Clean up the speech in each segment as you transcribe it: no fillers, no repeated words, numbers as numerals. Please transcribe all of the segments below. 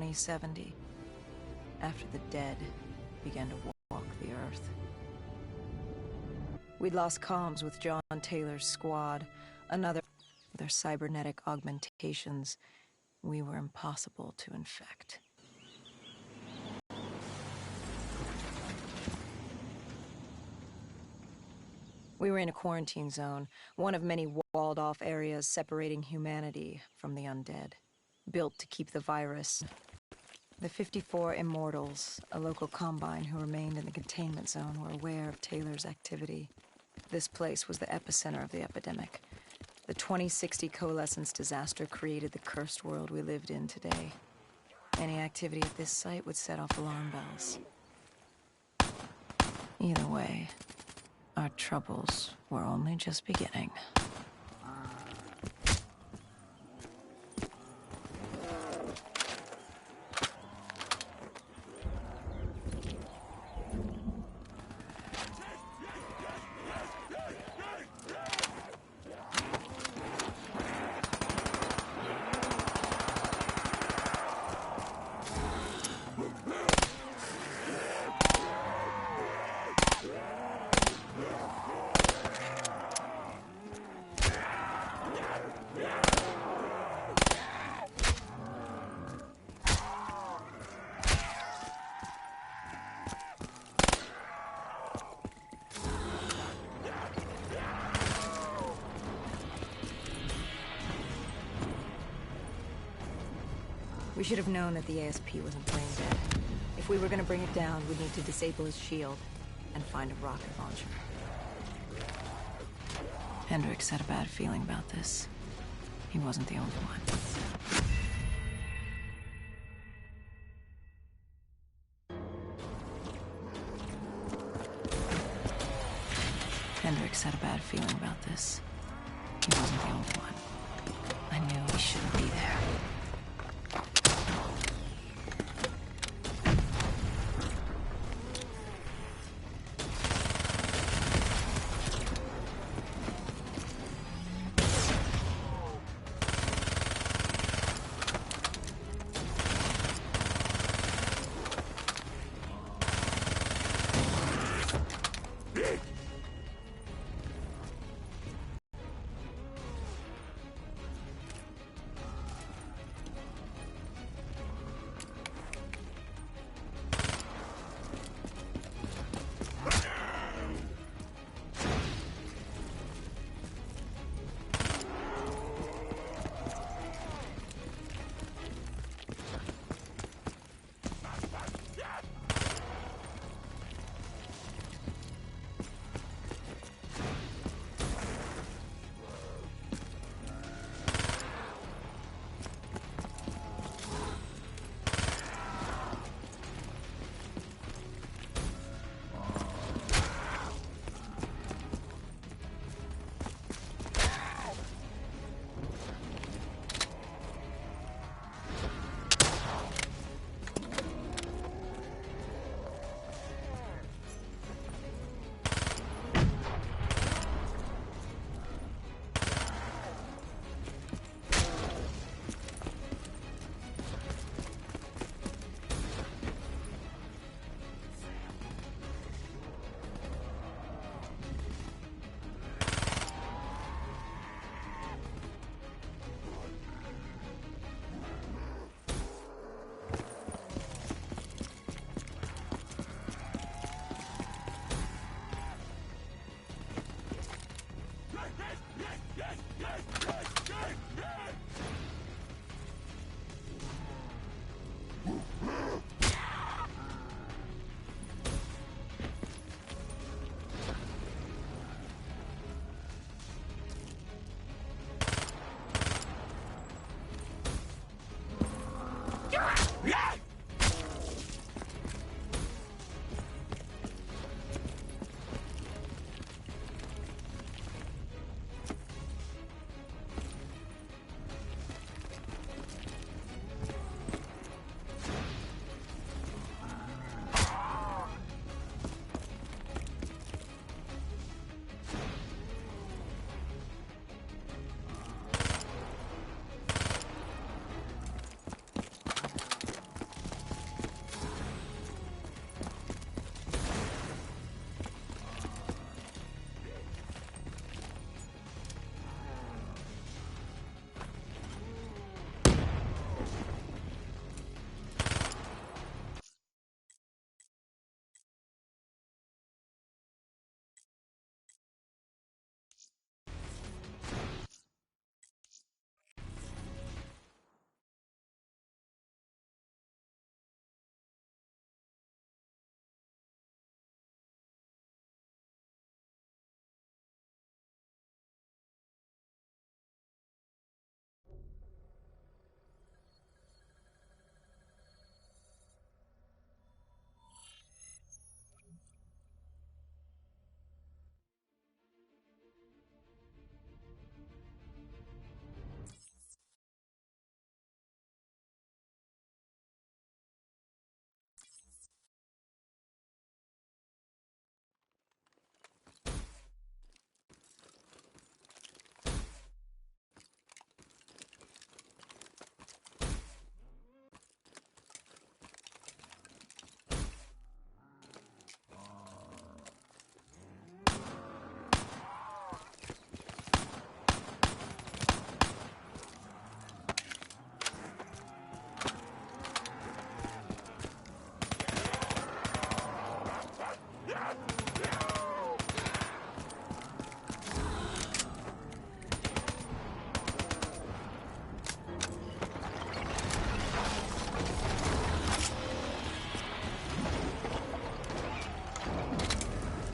2070, after the dead began to walk the earth. We'd lost comms with John Taylor's squad, another with their cybernetic augmentations. We were impossible to infect. We were in a quarantine zone, one of many walled-off areas separating humanity from the undead, built to keep the virus. The 54 Immortals, a local combine who remained in the containment zone, were aware of Taylor's activity. This place was the epicenter of the epidemic. The 2060 coalescence disaster created the cursed world we lived in today. Any activity at this site would set off alarm bells. Either way, our troubles were only just beginning. We should have known that the ASP wasn't brain dead. If we were gonna bring it down, we'd need to disable his shield and find a rocket launcher. Hendricks had a bad feeling about this. He wasn't the only one. Hendricks had a bad feeling about this. He wasn't the only one. I knew he shouldn't be there.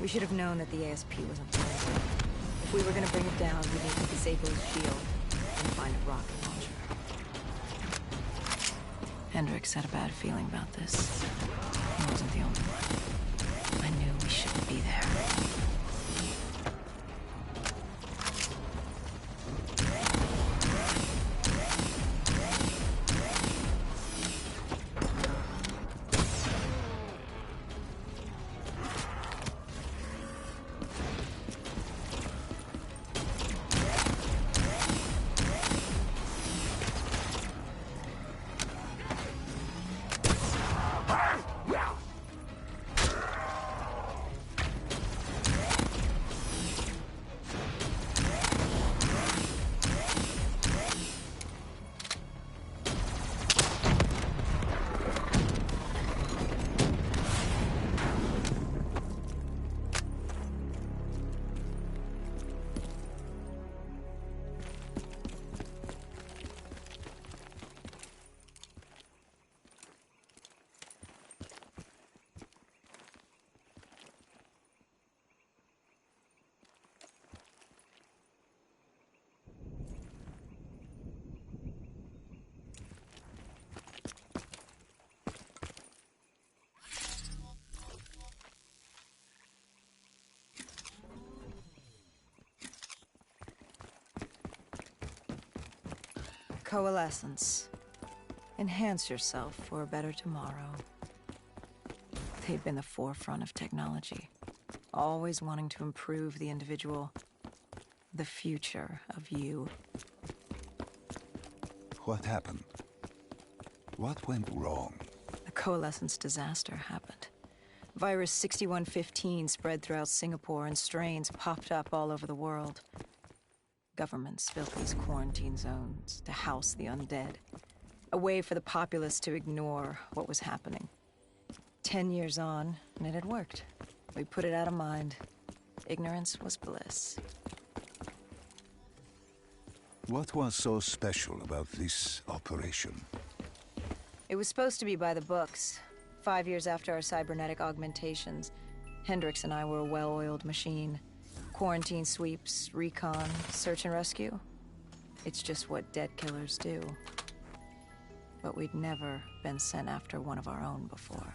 We should have known that the ASP wasn't playing. If we were gonna bring it down, we'd need to disable his shield and find a rocket launcher. Hendricks had a bad feeling about this. He wasn't the only one. I knew we shouldn't be there. Coalescence. Enhance yourself for a better tomorrow. They'd been the forefront of technology, always wanting to improve the individual, the future of you. What happened? What went wrong? A coalescence disaster happened. Virus 6115 spread throughout Singapore and strains popped up all over the world. Governments built these quarantine zones to house the undead. A way for the populace to ignore what was happening. 10 years on, and it had worked. We put it out of mind. Ignorance was bliss. What was so special about this operation? It was supposed to be by the books. 5 years after our cybernetic augmentations, Hendricks and I were a well-oiled machine. Quarantine sweeps, recon, search and rescue. It's just what dead killers do. But we'd never been sent after one of our own before.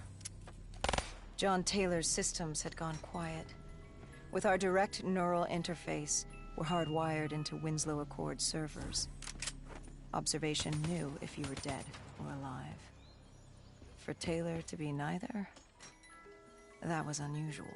John Taylor's systems had gone quiet. With our direct neural interface, we're hardwired into Winslow Accord servers. Observation knew if you were dead or alive. For Taylor to be neither, that was unusual.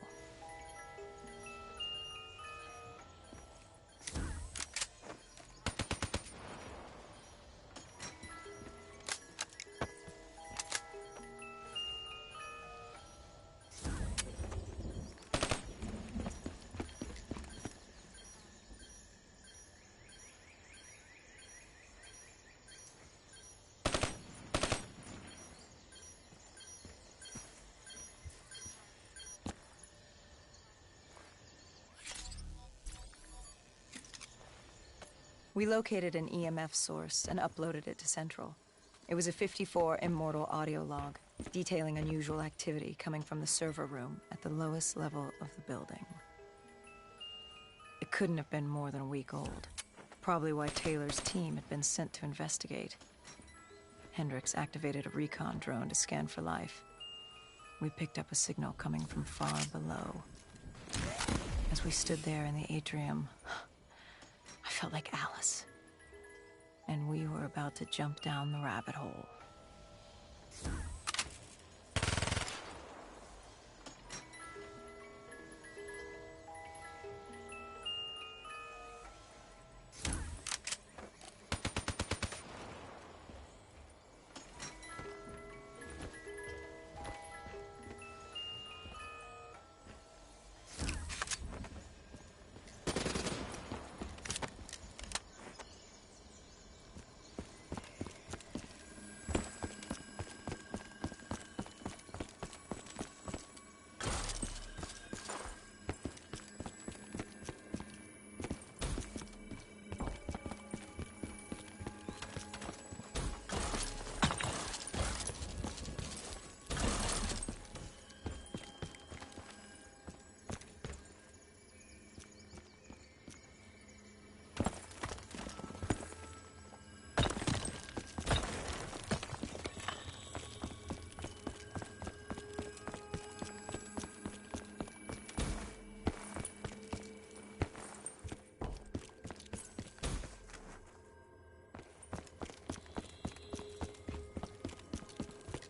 We located an EMF source and uploaded it to Central. It was a 54 Immortal audio log, detailing unusual activity coming from the server room at the lowest level of the building. It couldn't have been more than a week old. Probably why Taylor's team had been sent to investigate. Hendricks activated a recon drone to scan for life. We picked up a signal coming from far below. As we stood there in the atrium, I felt like Alice. And we were about to jump down the rabbit hole.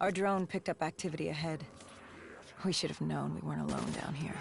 Our drone picked up activity ahead. We should have known we weren't alone down here.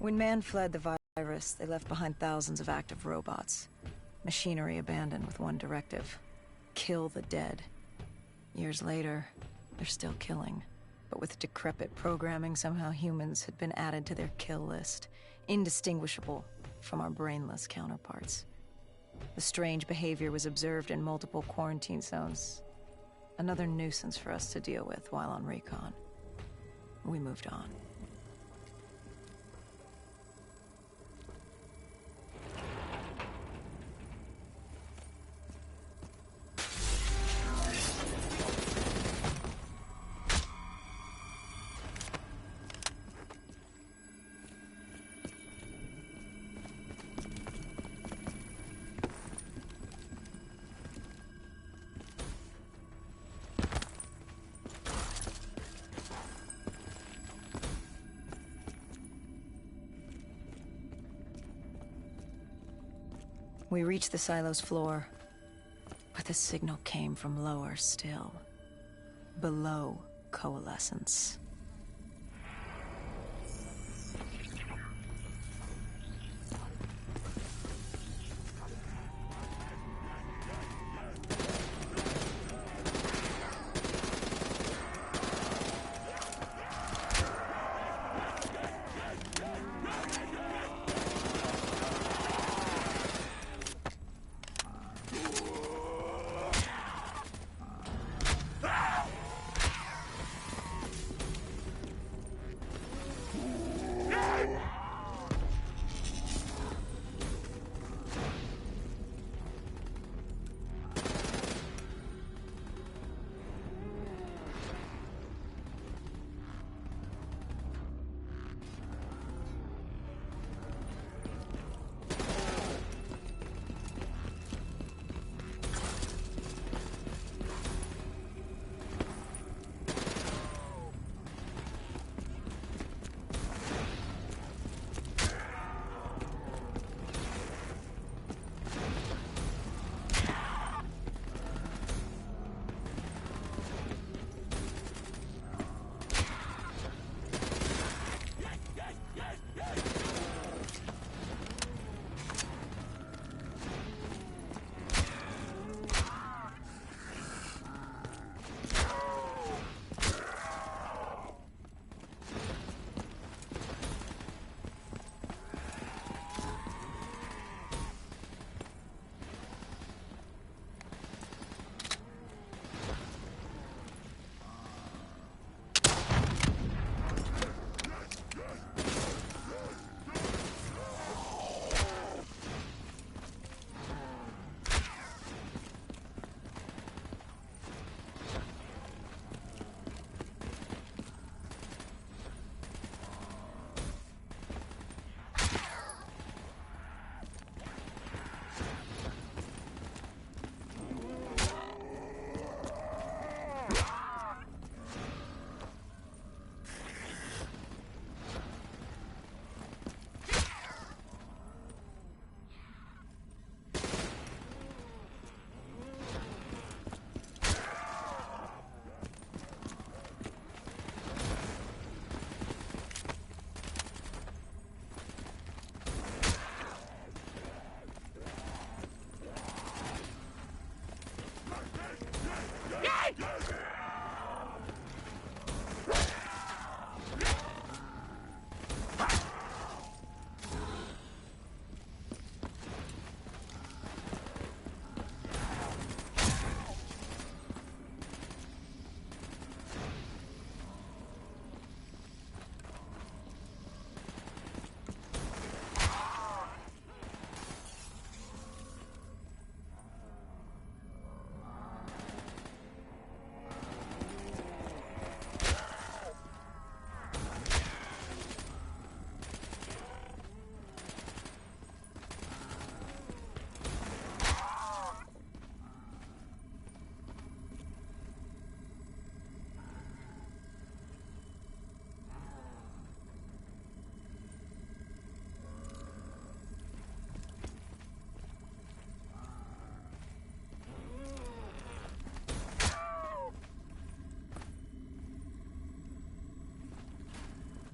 When man fled the virus, they left behind thousands of active robots. Machinery abandoned with one directive: kill the dead. Years later, they're still killing. But with decrepit programming, somehow humans had been added to their kill list, indistinguishable from our brainless counterparts. The strange behavior was observed in multiple quarantine zones. Another nuisance for us to deal with while on recon. We moved on. We reached the silo's floor, but the signal came from lower still, below coalescence.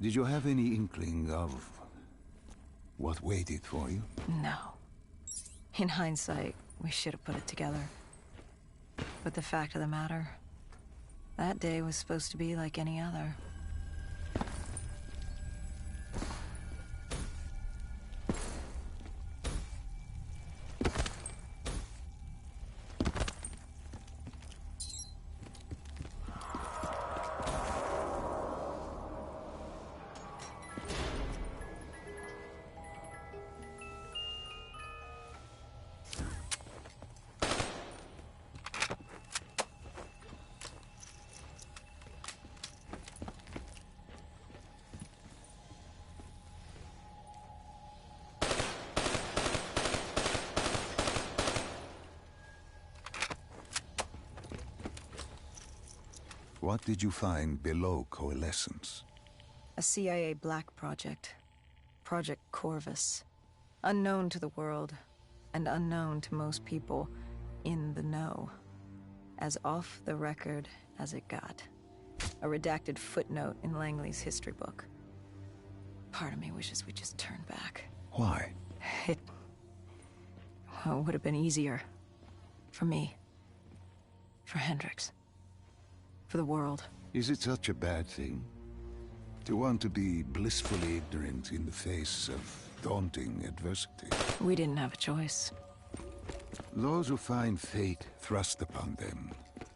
Did you have any inkling of what waited for you? No. In hindsight, we should have put it together. But the fact of the matter, that day was supposed to be like any other. What did you find below Coalescence? A CIA black project. Project Corvus. Unknown to the world, and unknown to most people in the know. As off the record as it got. A redacted footnote in Langley's history book. Part of me wishes we just turned back. Why? It would have been easier. For me. For Hendricks. For the world. Is it such a bad thing? To want to be blissfully ignorant in the face of daunting adversity? We didn't have a choice. Those who find fate thrust upon them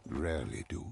rarely do.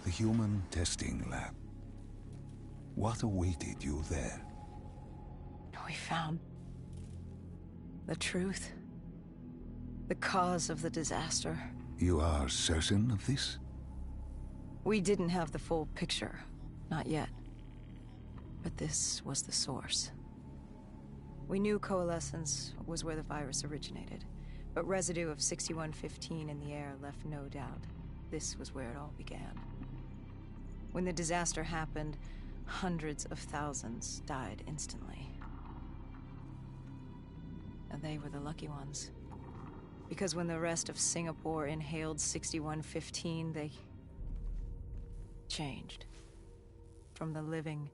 The human testing lab. What awaited you there? We found the truth. The cause of the disaster. You are certain of this? We didn't have the full picture. Not yet. But this was the source. We knew Coalescence was where the virus originated, but residue of 6115 in the air left no doubt. This was where it all began. When the disaster happened, hundreds of thousands died instantly. And they were the lucky ones. Because when the rest of Singapore inhaled 6115, they changed. From the living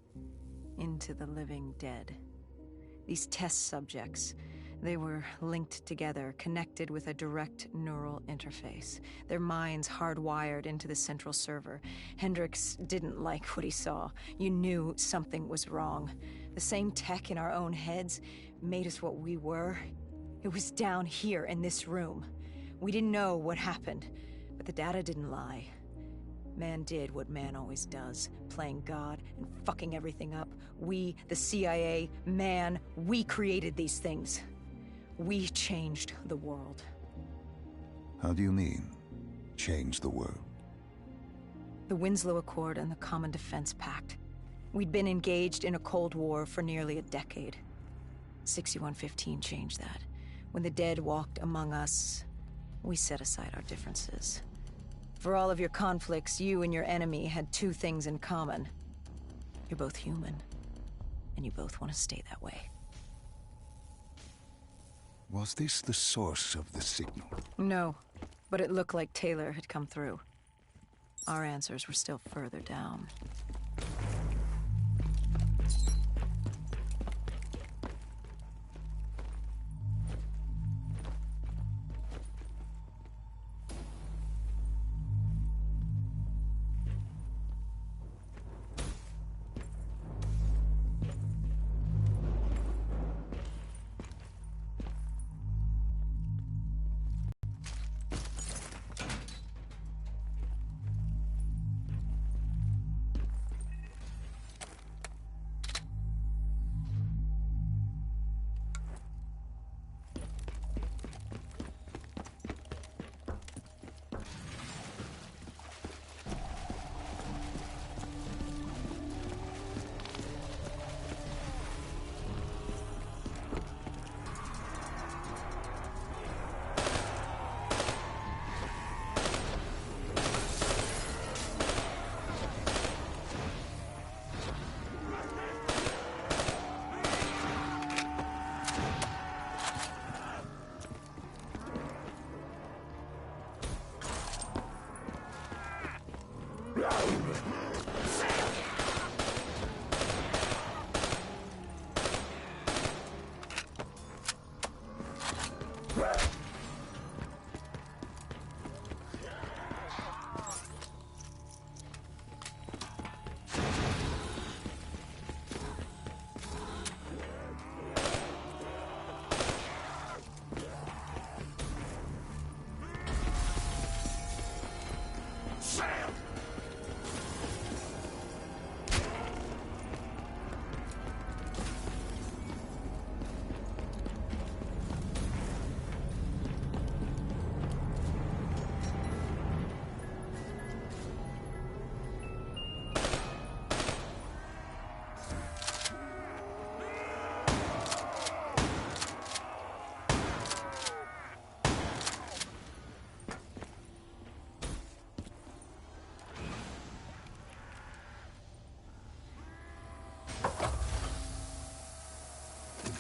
into the living dead. These test subjects, They were linked together, connected with a direct neural interface, their minds hardwired into the central server. Hendricks didn't like what he saw. You knew something was wrong. The same tech in our own heads made us what we were. It was down here in this room. We didn't know what happened, but the data didn't lie. Man did what man always does, playing God and fucking everything up. We, the CIA, man, we created these things. We changed the world. How do you mean, change the world? The Winslow Accord and the Common Defense Pact. We'd been engaged in a Cold War for nearly a decade. 6115 changed that. When the dead walked among us, we set aside our differences. For all of your conflicts, you and your enemy had two things in common. You're both human, and you both want to stay that way. Was this the source of the signal? No, but it looked like Taylor had come through. Our answers were still further down.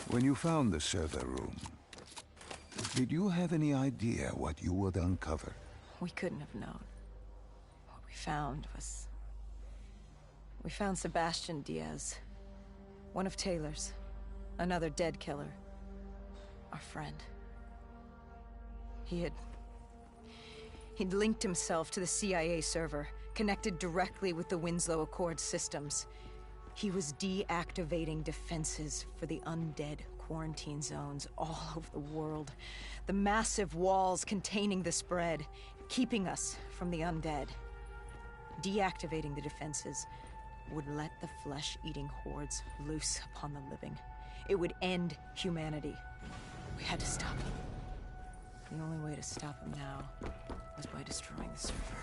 When you found the server room, did you have any idea what you would uncover? We couldn't have known. What we found was... We found Sebastian Diaz. One of Taylor's. Another dead killer. Our friend. He'd linked himself to the CIA server, connected directly with the Winslow Accord systems. He was deactivating defenses for the undead quarantine zones all over the world. The massive walls containing the spread, keeping us from the undead. Deactivating the defenses would let the flesh-eating hordes loose upon the living. It would end humanity. We had to stop him. The only way to stop him now was by destroying the server.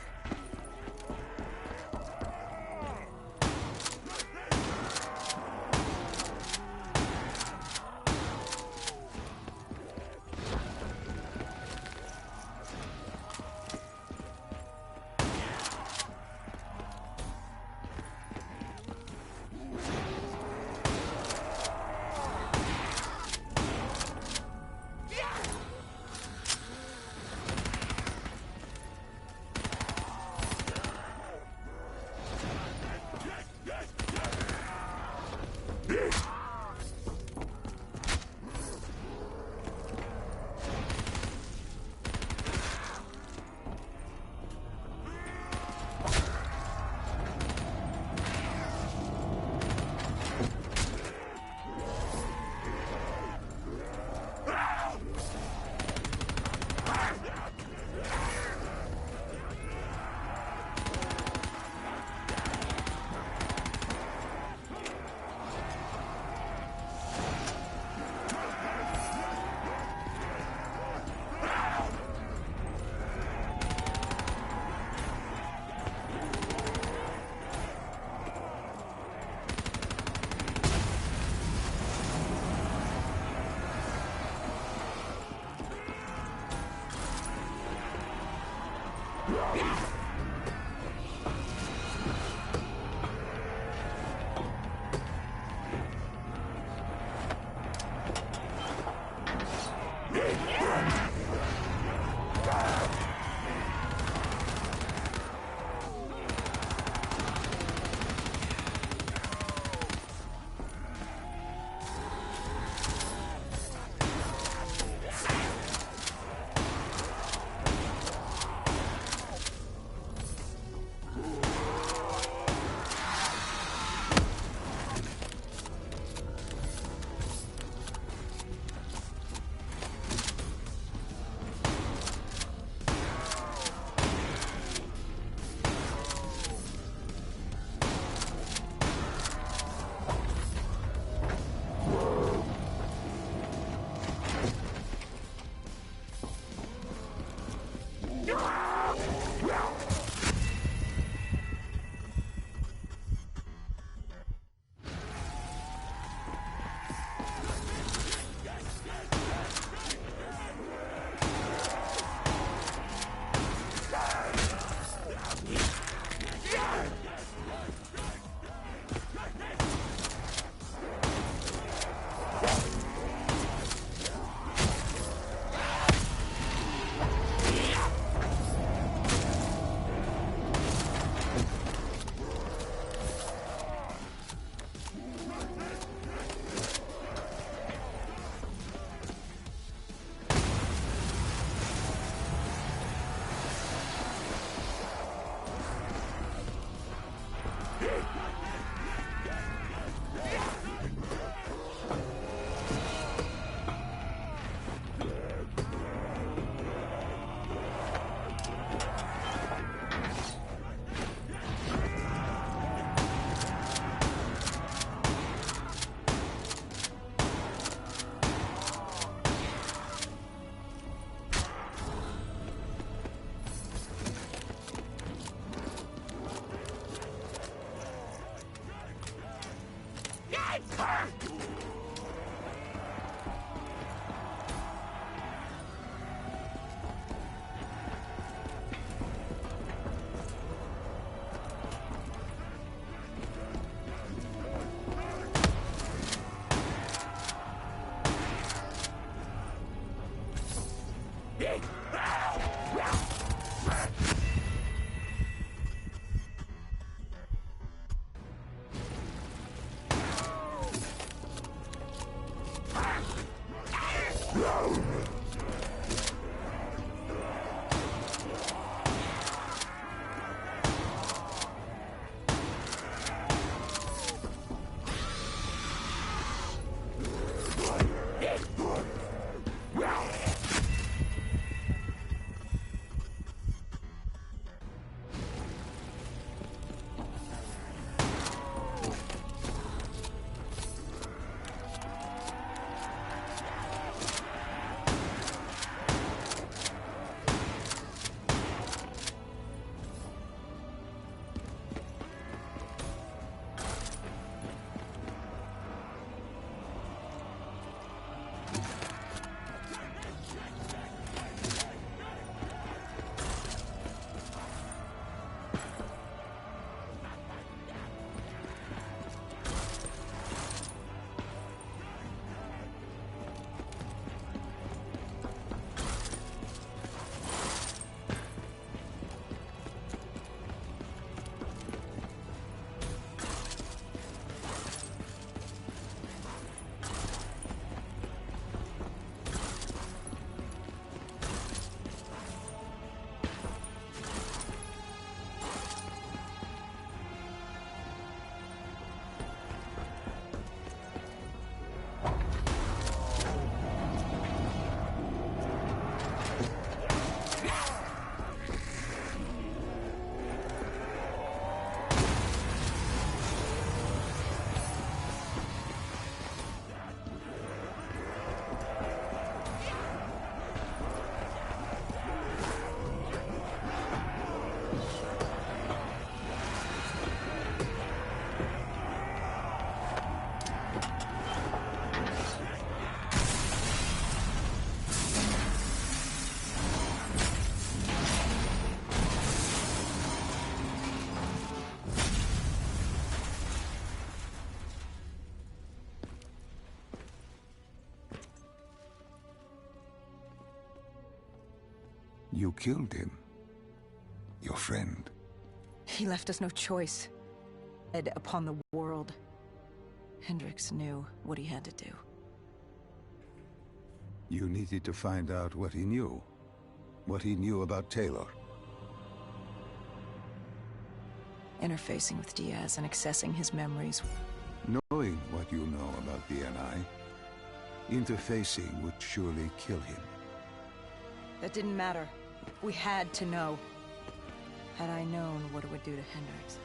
You killed him. Your friend. He left us no choice. Head upon the world. Hendricks knew what he had to do. You needed to find out what he knew. What he knew about Taylor. Interfacing with Diaz and accessing his memories. Knowing what you know about BNI, interfacing would surely kill him. That didn't matter. We had to know. Had I known what it would do to Hendricks.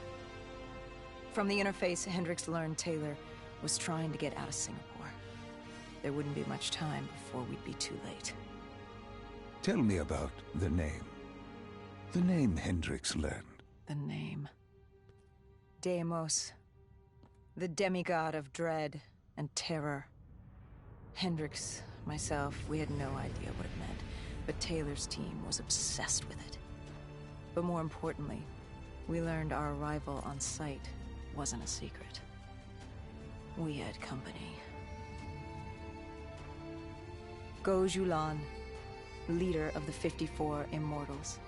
From the interface, Hendricks learned Taylor was trying to get out of Singapore. There wouldn't be much time before we'd be too late. Tell me about the name. The name Hendricks learned. The name. Deimos. The demigod of dread and terror. Hendricks, myself, we had no idea what it meant, but Taylor's team was obsessed with it. But more importantly, we learned our arrival on site wasn't a secret. We had company. Go Julan, leader of the 54 Immortals.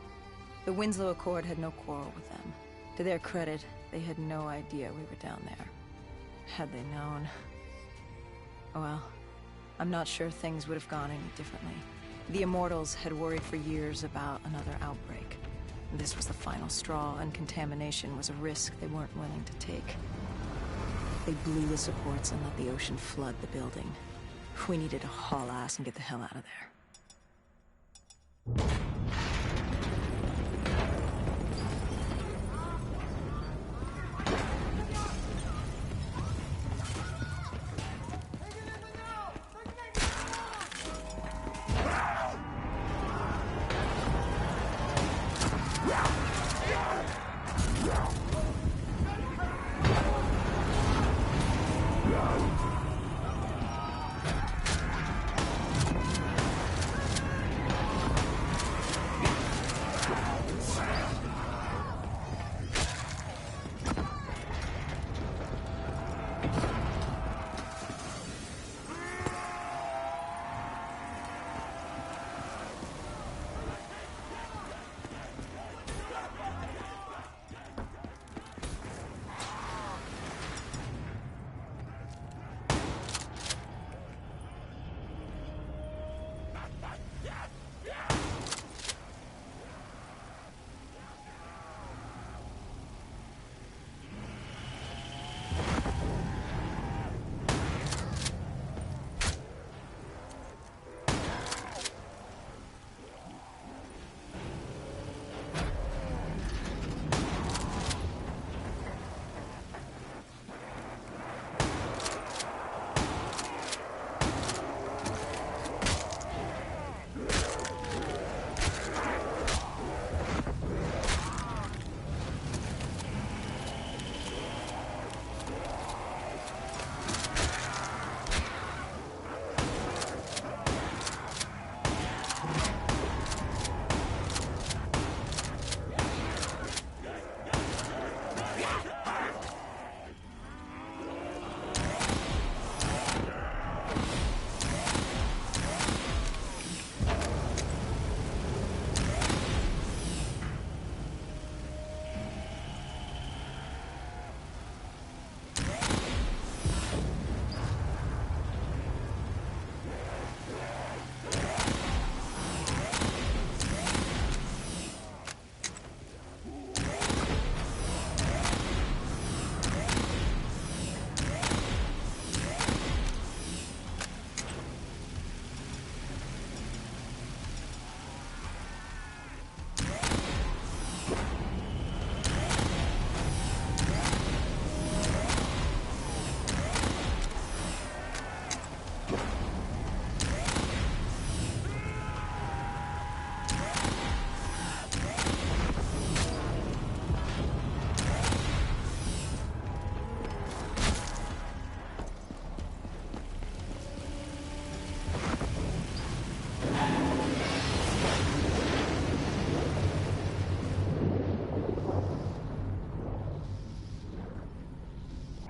The Winslow Accord had no quarrel with them. To their credit, they had no idea we were down there. Had they known... Well, I'm not sure things would have gone any differently. The Immortals had worried for years about another outbreak. This was the final straw, and contamination was a risk they weren't willing to take. They blew the supports and let the ocean flood the building. We needed to haul ass and get the hell out of there.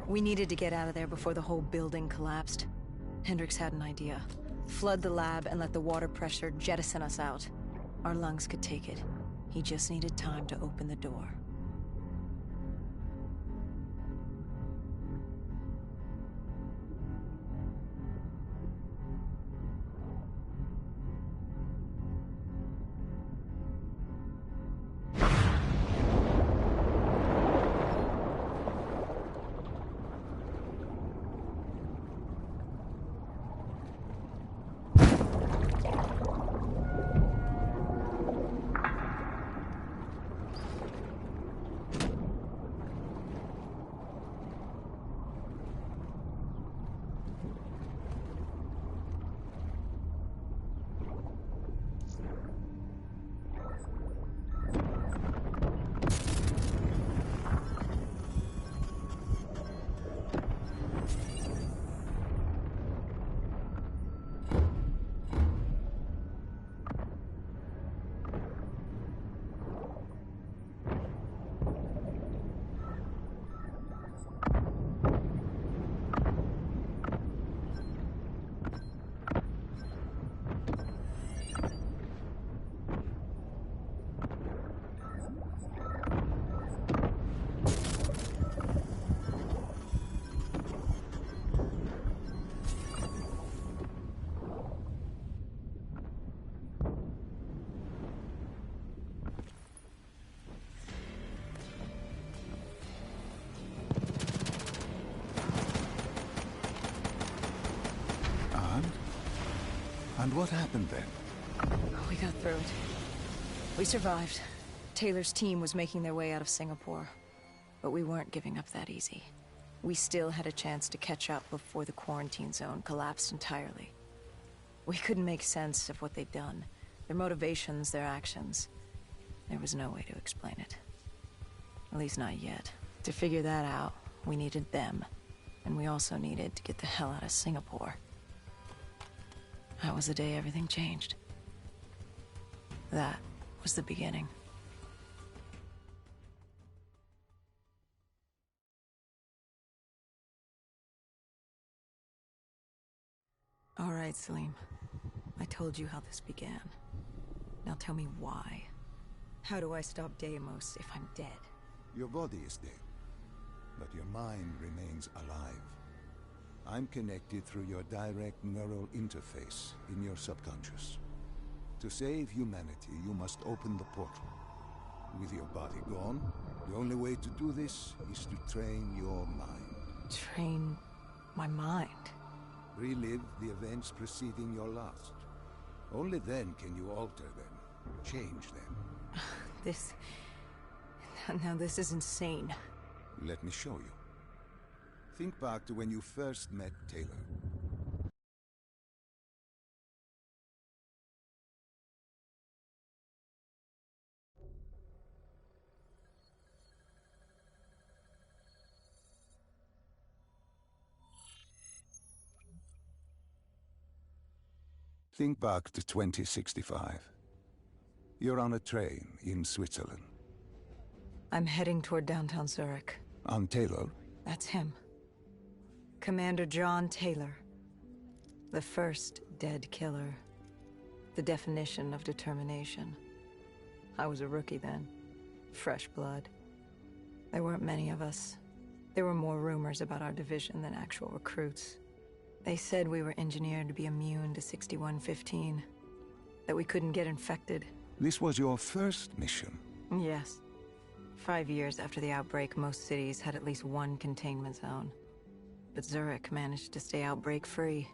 We needed to get out of there before the whole building collapsed. Hendricks had an idea. Flood the lab and let the water pressure jettison us out. Our lungs could take it. He just needed time to open the door. And what happened then? We got through it. We survived. Taylor's team was making their way out of Singapore. But we weren't giving up that easy. We still had a chance to catch up before the quarantine zone collapsed entirely. We couldn't make sense of what they'd done. Their motivations, their actions. There was no way to explain it. At least not yet. To figure that out, we needed them. And we also needed to get the hell out of Singapore. That was the day everything changed. That was the beginning. All right, Salim. I told you how this began. Now tell me why. How do I stop Deimos if I'm dead? Your body is dead, but your mind remains alive. I'm connected through your direct neural interface in your subconscious. To save humanity, you must open the portal. With your body gone, the only way to do this is to train your mind. Train my mind? Relive the events preceding your last. Only then can you alter them, change them. This... Now this is insane. Let me show you. Think back to when you first met Taylor. Think back to 2065. You're on a train in Switzerland. I'm heading toward downtown Zurich. On Taylor? That's him. Commander John Taylor. The first dead killer. The definition of determination. I was a rookie then. Fresh blood. There weren't many of us. There were more rumors about our division than actual recruits. They said we were engineered to be immune to 6115. That we couldn't get infected. This was your first mission? Yes. 5 years after the outbreak, most cities had at least one containment zone. But Zurich managed to stay outbreak-free.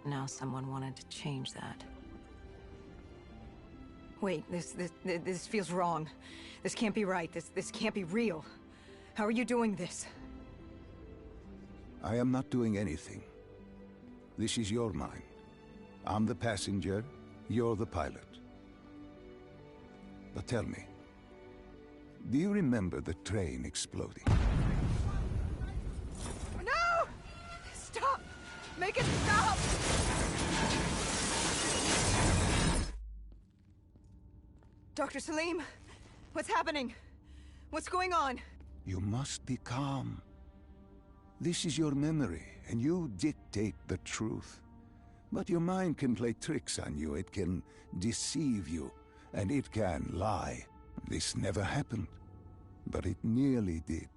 Now someone wanted to change that. Wait, this feels wrong. This can't be right. This can't be real. How are you doing this? I am not doing anything. This is your mind. I'm the passenger, you're the pilot. But tell me, do you remember the train exploding? No! Stop! Make it stop! Dr. Salim, what's happening? What's going on? You must be calm. This is your memory, and you dictate the truth. But your mind can play tricks on you. It can deceive you, and it can lie. This never happened, but it nearly did.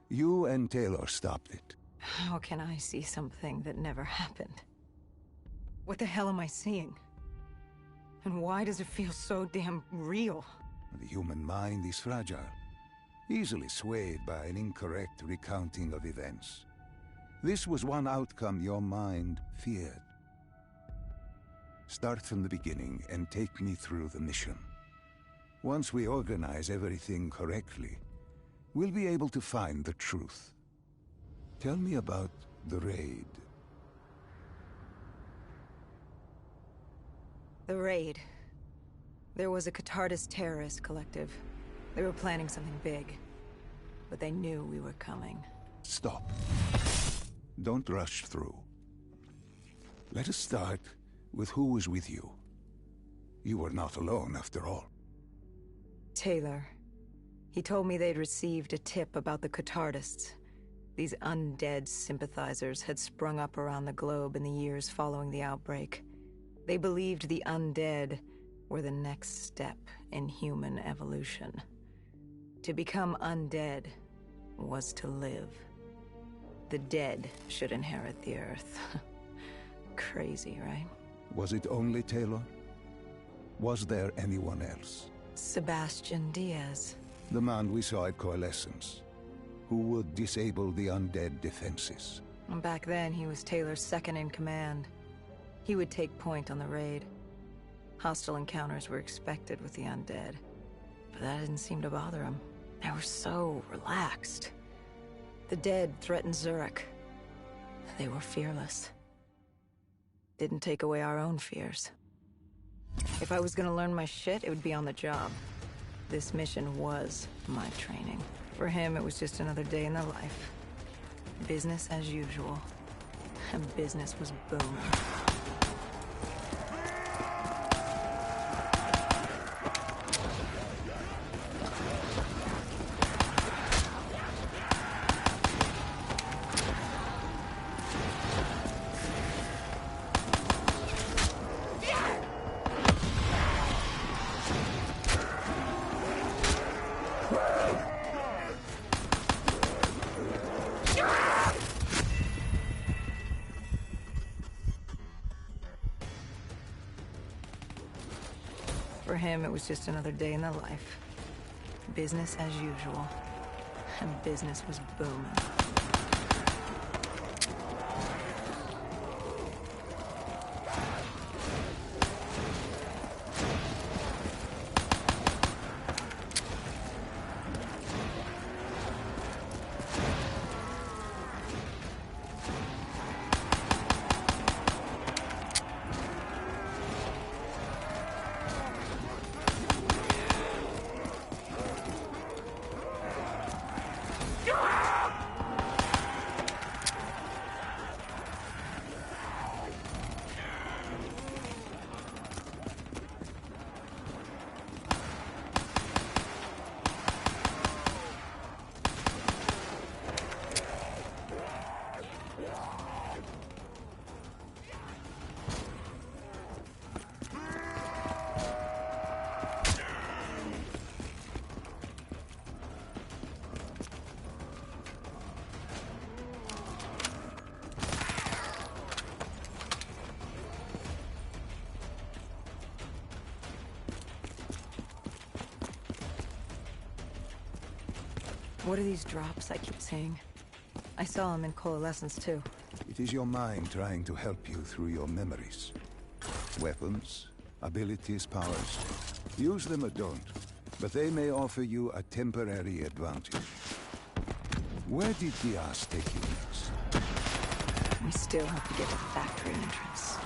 You and Taylor stopped it. How can I see something that never happened? What the hell am I seeing? And why does it feel so damn real? The human mind is fragile, easily swayed by an incorrect recounting of events. This was one outcome your mind feared. Start from the beginning and take me through the mission. Once we organize everything correctly, we'll be able to find the truth. Tell me about the raid. The raid. There was a Catardist terrorist collective. They were planning something big, but they knew we were coming. Stop. Don't rush through. Let us start with who was with you. You were not alone, after all. Taylor. He told me they'd received a tip about the Catardists. These undead sympathizers had sprung up around the globe in the years following the outbreak. They believed the undead were the next step in human evolution. To become undead was to live. The dead should inherit the earth. Crazy, right? Was it only Taylor? Was there anyone else? Sebastian Diaz. The man we saw at Coalescence, who would disable the undead defenses. And back then, he was Taylor's second in command. He would take point on the raid. Hostile encounters were expected with the undead, but that didn't seem to bother him. They were so relaxed. The dead threatened Zurich. They were fearless. Didn't take away our own fears. If I was gonna learn my shit, it would be on the job. This mission was my training. For him, it was just another day in the life. Business as usual. And business was booming. For him, it was just another day in the life. Business as usual. And business was booming. What are these drops I keep seeing? I saw them in Coalescence too. It is your mind trying to help you through your memories. Weapons, abilities, powers. Use them or don't, but they may offer you a temporary advantage. Where did Diaz take you next? We still have to get to the factory entrance.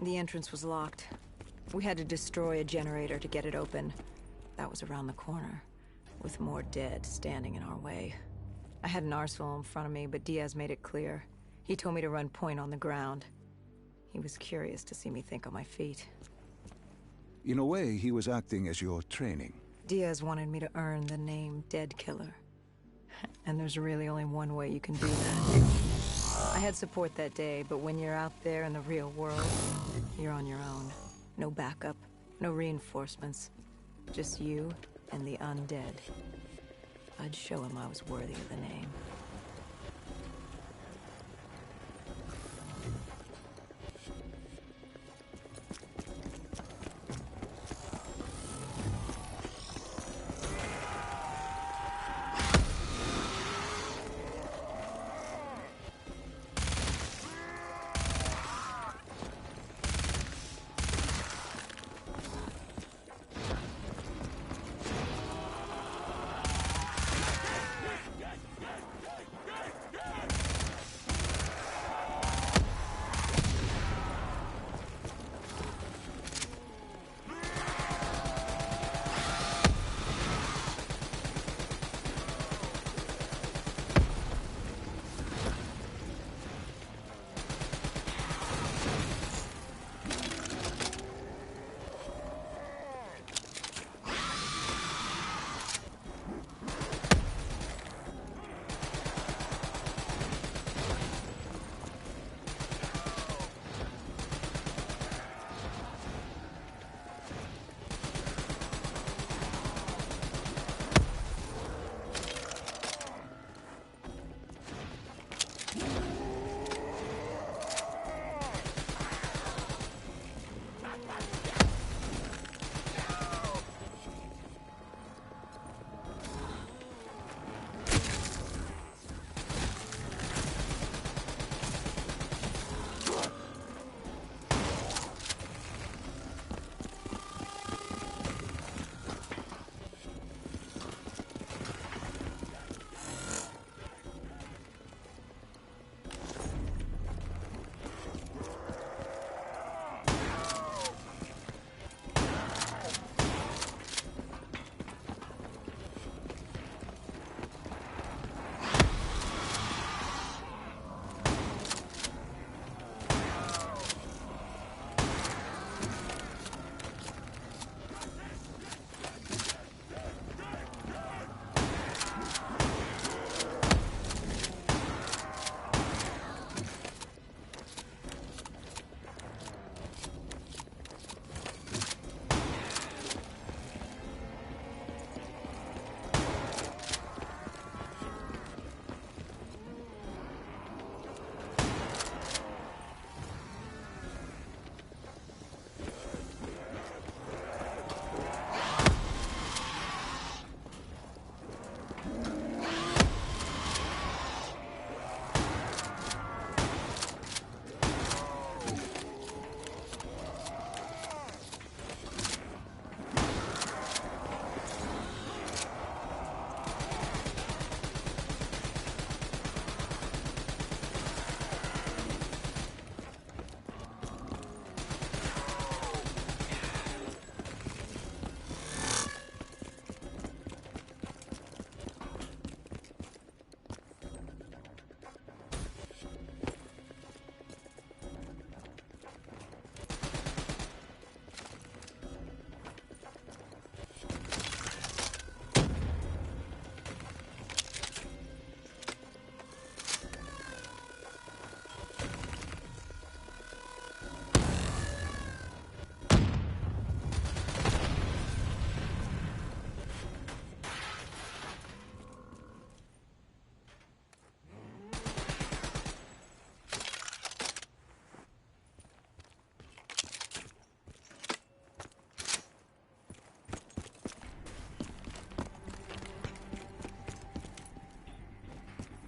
The entrance was locked. We had to destroy a generator to get it open. That was around the corner, with more dead standing in our way. I had an arsenal in front of me, but Diaz made it clear. He told me to run point on the ground. He was curious to see me think on my feet. In a way, he was acting as your training. Diaz wanted me to earn the name Dead Killer. And there's really only one way you can do that. I had support that day, but when you're out there in the real world, you're on your own. No backup, no reinforcements. Just you and the undead. I'd show him I was worthy of the name.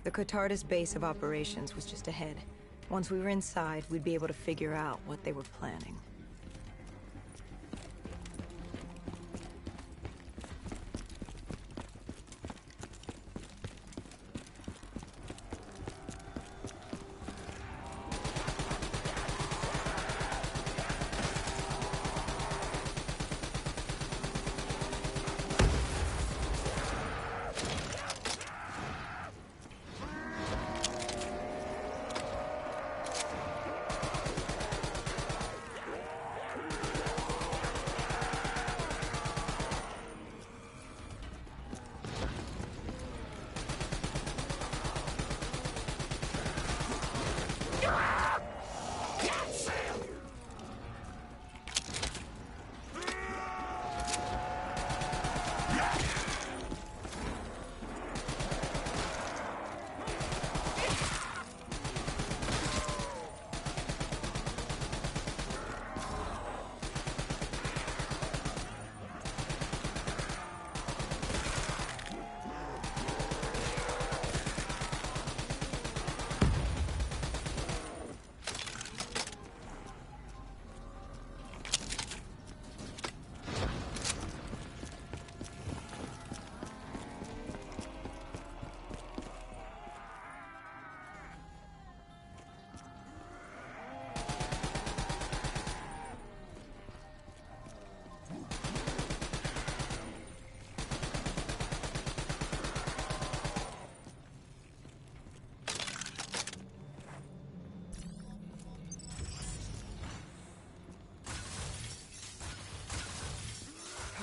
The Cotardis base of operations was just ahead. Once we were inside, we'd be able to figure out what they were planning.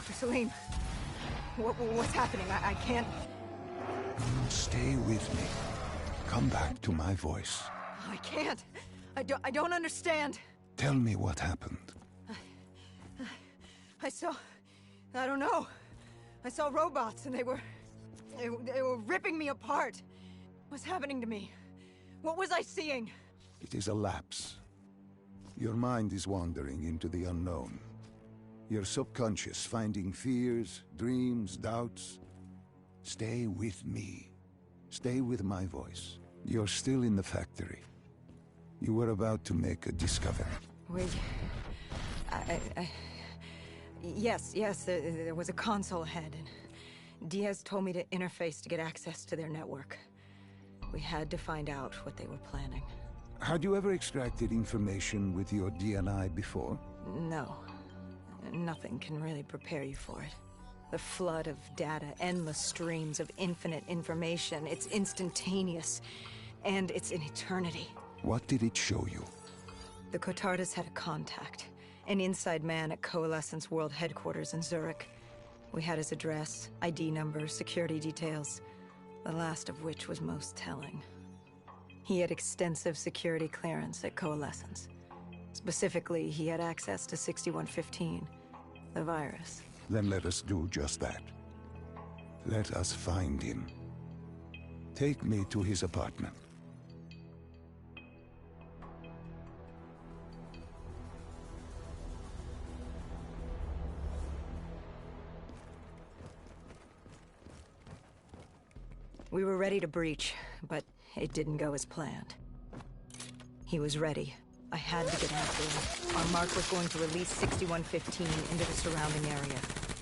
Dr. Salim, what's happening? I can't... Stay with me. Come back to my voice. I can't. I don't understand. Tell me what happened. I saw... I don't know. I saw robots and they were ripping me apart. What's happening to me? What was I seeing? It is a lapse. Your mind is wandering into the unknown. Your subconscious finding fears, dreams, doubts. Stay with me. Stay with my voice. You're still in the factory. You were about to make a discovery. Wait... Yes, there was a console ahead, and Diaz told me to interface to get access to their network. We had to find out what they were planning. Had you ever extracted information with your DNI before? No. Nothing can really prepare you for it. The flood of data, endless streams of infinite information, it's instantaneous, and it's an eternity. What did it show you? The Cotardas had a contact. An inside man at Coalescence World Headquarters in Zurich. We had his address, ID number, security details, the last of which was most telling. He had extensive security clearance at Coalescence. Specifically, he had access to 6115, the virus. Then let us do just that. Let us find him. Take me to his apartment. We were ready to breach, but it didn't go as planned. He was ready. I had to get after him. Our mark was going to release 6115 into the surrounding area.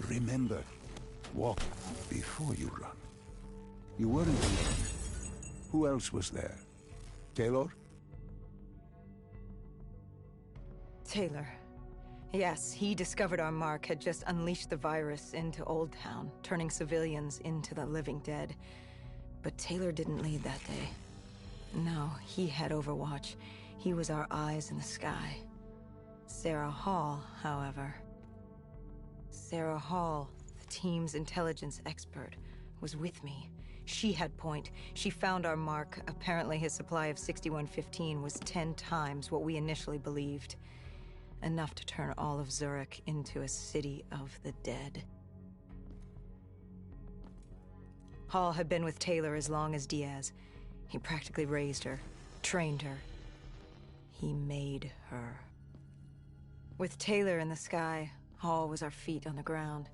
Remember, walk before you run. You weren't alone. Who else was there? Taylor? Taylor. Yes, he discovered our mark had just unleashed the virus into Old Town, turning civilians into the living dead. But Taylor didn't lead that day. No, he had Overwatch. He was our eyes in the sky. Sarah Hall, however... Sarah Hall, the team's intelligence expert, was with me. She had point. She found our mark. Apparently his supply of 6115 was 10 times what we initially believed. Enough to turn all of Zurich into a city of the dead. Hall had been with Taylor as long as Diaz. He practically raised her, trained her. He made her. With Taylor in the sky, Hall was our feet on the ground.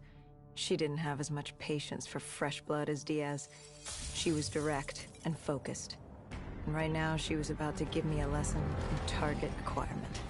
She didn't have as much patience for fresh blood as Diaz. She was direct and focused. And right now, she was about to give me a lesson in target acquirement.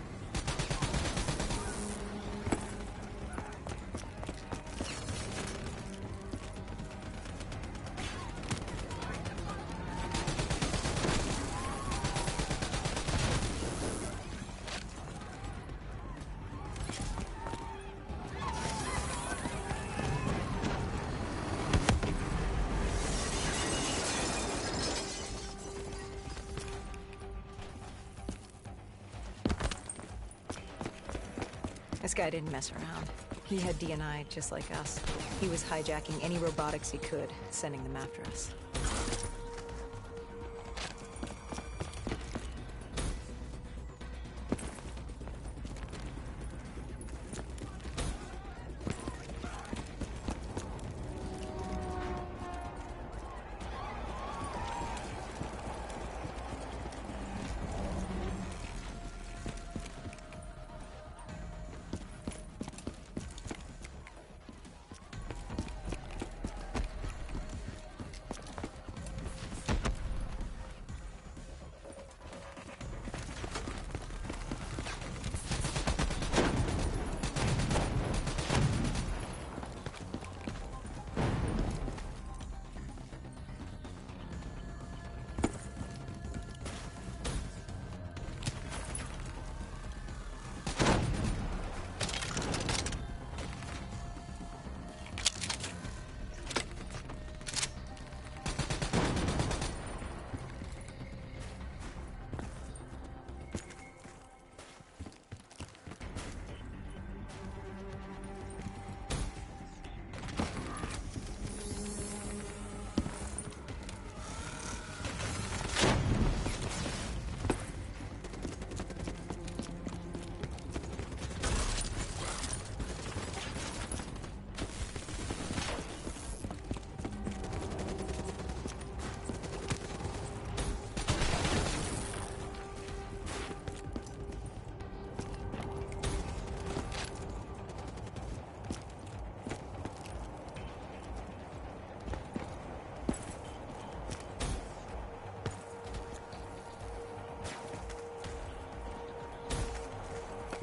This guy didn't mess around. He had DNI just like us. He was hijacking any robotics he could, sending them after us.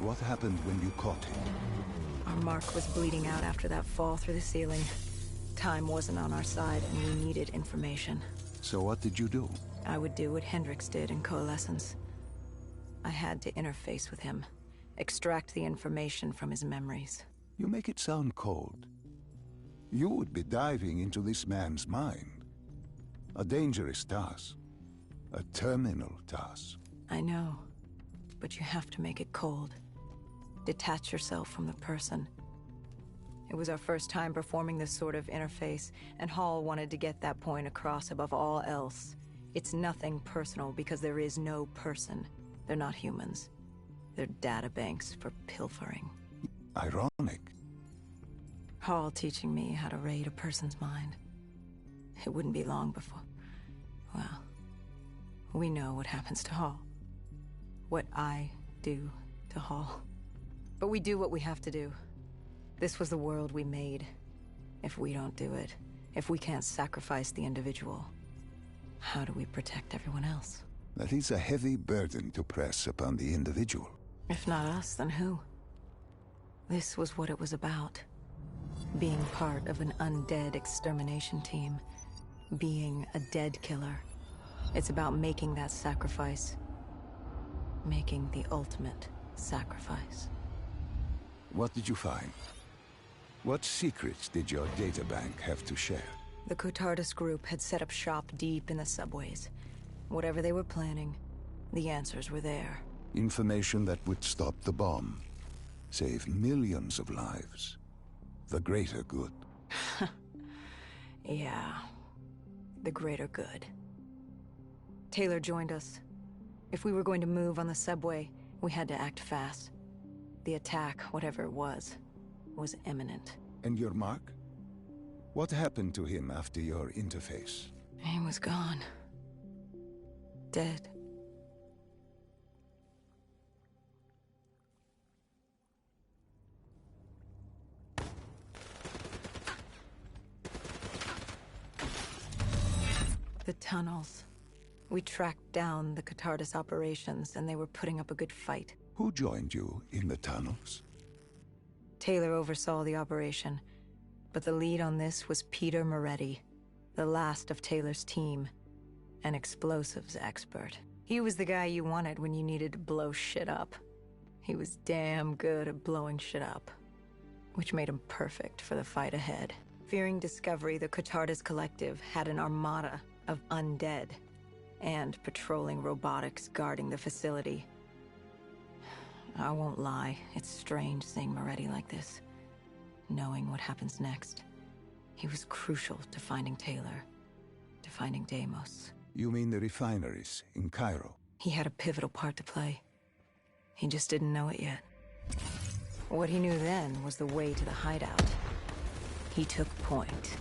What happened when you caught him? Our mark was bleeding out after that fall through the ceiling. Time wasn't on our side, and we needed information. So what did you do? I would do what Hendricks did in Coalescence. I had to interface with him, extract the information from his memories. You make it sound cold. You would be diving into this man's mind. A dangerous task. A terminal task. I know, but you have to make it cold. Detach yourself from the person. It was our first time performing this sort of interface, and Hall wanted to get that point across above all else. It's nothing personal because there is no person. They're not humans. They're databanks for pilfering. Ironic. Hall teaching me how to raid a person's mind. It wouldn't be long before... Well, we know what happens to Hall. What I do to Hall. But we do what we have to do. This was the world we made. If we don't do it, if we can't sacrifice the individual, how do we protect everyone else? That is a heavy burden to press upon the individual. If not us, then who? This was what it was about. Being part of an undead extermination team. Being a dead killer. It's about making that sacrifice. Making the ultimate sacrifice. What did you find? What secrets did your databank have to share? The Cotardus group had set up shop deep in the subways. Whatever they were planning, the answers were there. Information that would stop the bomb. Save millions of lives. The greater good. Yeah. The greater good. Taylor joined us. If we were going to move on the subway, we had to act fast. The attack, whatever it was imminent. And your mark? What happened to him after your interface? He was gone. Dead. The tunnels. We tracked down the Cotardus operations, and they were putting up a good fight. Who joined you in the tunnels? Taylor oversaw the operation, but the lead on this was Peter Moretti, the last of Taylor's team, an explosives expert. He was the guy you wanted when you needed to blow shit up. He was damn good at blowing shit up, which made him perfect for the fight ahead. Fearing discovery, the Cotardus Collective had an armada of undead and patrolling robotics guarding the facility. I won't lie, it's strange seeing Moretti like this, knowing what happens next. He was crucial to finding Taylor, to finding Deimos. You mean the refineries in Cairo? He had a pivotal part to play. He just didn't know it yet. What he knew then was the way to the hideout. He took point.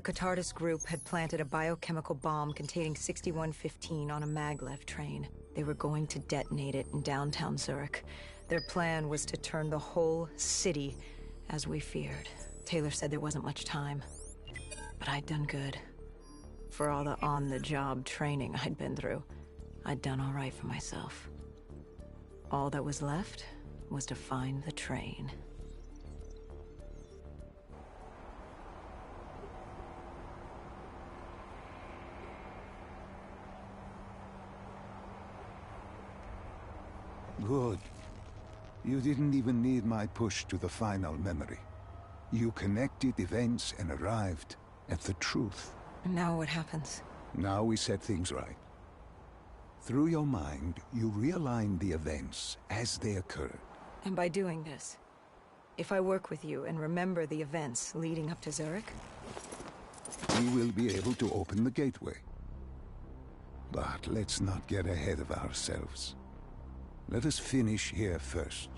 Catardus group had planted a biochemical bomb containing 6115 on a maglev train. They were going to detonate it in downtown Zurich. Their plan was to turn the whole city, as we feared. Taylor said there wasn't much time. But I'd done good. For all the on-the-job training I'd been through, I'd done all right for myself. All that was left was to find the train. Good. You didn't even need my push to the final memory. You connected events and arrived at the truth. And now what happens? Now we set things right. Through your mind, you realign the events as they occurred. And by doing this, if I work with you and remember the events leading up to Zurich, We will be able to open the gateway. But let's not get ahead of ourselves. Let us finish here first.